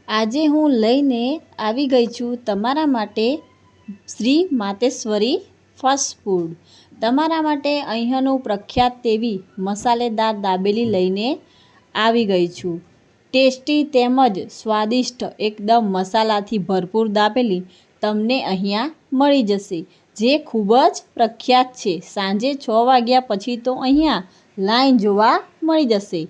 આજે હું લઈને આવી ગઈ છું તમારા માટે શ્રી માતેશ્વરી ફાસ્ટ ફૂડ. તમારા માટે અહીંયાનું પ્રખ્યાત તેવી મસાલેદાર દાબેલી લઈને આવી ગઈ છું. ટેસ્ટી તેમજ સ્વાદિષ્ટ એકદમ મસાલાથી ભરપૂર દાબેલી તમને અહીંયા મળી જશે, જે ખૂબ જ પ્રખ્યાત છે. સાંજે 6 વાગ્યા પછી તો અહીંયા લાઈન જોવા મળી જશે.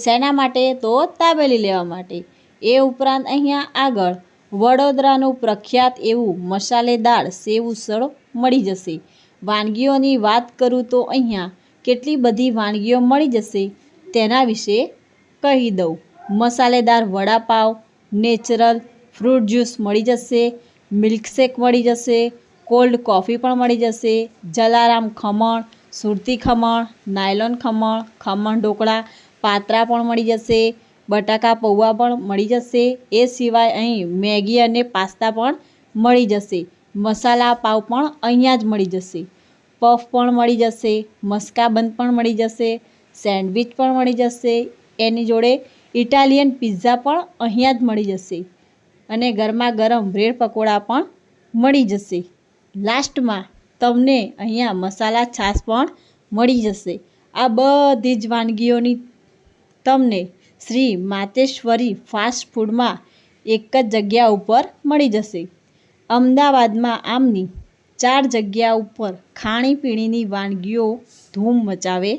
શેના માટે? તો દાબેલી લેવા માટે. એ ઉપરાંત અહીંયા આગળ વડોદરાનું પ્રખ્યાત એવું મસાલેદાર સેવ ઉસળ મળી જશે. વાનગીઓની વાત કરું તો અહીંયા કેટલી બધી વાનગીઓ મળી જશે તેના વિશે કહી દઉં. મસાલેદાર વડાપાવ, નેચરલ ફ્રૂટ જ્યુસ મળી જશે, મિલ્કશેક મળી જશે, કોલ્ડ કોફી પણ મળી જશે, જલારામ ખમણ, સુરતી ખમણ, નાયલોન ખમણ, ખમણ ઢોકળા, પાત્રા પણ મળી જશે, બટાકા પૌવા પણ મળી જશે. એ સિવાય અહીં મેગી અને પાસ્તા પણ મળી જશે. મસાલા પાવ પણ અહીંયા જ મળી જશે. પફ પણ મળી જશે, મસ્કાબન પણ મળી જશે, સેન્ડવિચ પણ મળી જશે. એની જોડે ઇટાલિયન પિઝા પણ અહીંયા જ મળી જશે અને ગરમા ગરમ બ્રેડ પકોડા પણ મળી જશે. લાસ્ટમાં તમને અહીંયા મસાલા છાશ પણ મળી જશે. આ બધી જ વાનગીઓની તમને શ્રી માતેશ્વરી ફાસ્ટ ફૂડમાં એક જ જગ્યા ઉપર મળી જશે. અમદાવાદમાં આમની 4 જગ્યા ઉપર ખાણીપીણીની વાનગીઓ ધૂમ મચાવે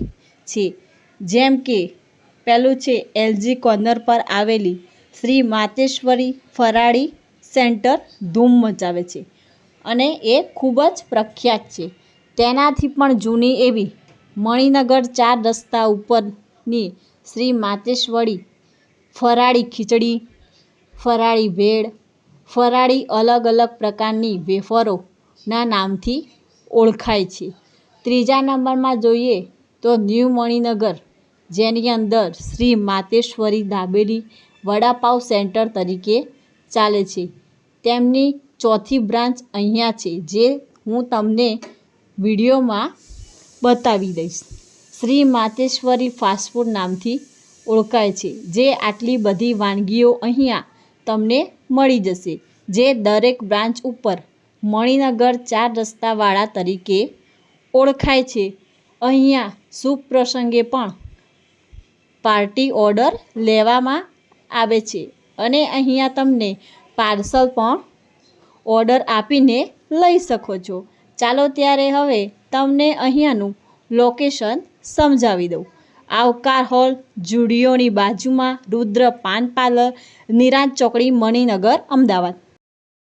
છે. જેમ કે પહેલું છે એલજી કોર્નર પર આવેલી શ્રી માતેશ્વરી ફરાળી સેન્ટર ધૂમ મચાવે છે અને એ ખૂબ જ પ્રખ્યાત છે. તેનાથી પણ જૂની એવી મણિનગર 4 રસ્તા ઉપરની શ્રી માતેશ્વરી ફરાળી ખીચડી, ફરાળી ભેળ, ફરાળી અલગ અલગ પ્રકારની વેફરોના નામથી ઓળખાય છે. ત્રીજા નંબરમાં જોઈએ તો ન્યૂ મણિનગર, જેની અંદર શ્રી માતેશ્વરી દાબેલી વડાપાવ સેન્ટર તરીકે ચાલે છે. તેમની ચોથી બ્રાન્ચ અહીંયા છે, જે હું તમને વિડીયોમાં બતાવી દઈશ. શ્રી માતેશ્વરી ફાસ્ટફૂડ નામથી ઓળખાય છે, જે આટલી બધી વાનગીઓ અહીંયા તમને મળી જશે, જે દરેક બ્રાન્ચ ઉપર મણિનગર 4 રસ્તાવાળા તરીકે ઓળખાય છે. અહીંયા શુભ પ્રસંગે પણ પાર્ટી ઓર્ડર લેવામાં આવે છે અને અહીંયા તમને પાર્સલ પણ ઓર્ડર આપીને લઈ શકો છો. ચાલો ત્યારે હવે તમને અહીંયાનું લોકેશન સમજાવી દઉં. આવકાર હોલ, જુડિયોની બાજુમાં રુદ્ર પાન પાર્લર, નિરાંત ચોકડી, મણિનગર, અમદાવાદ.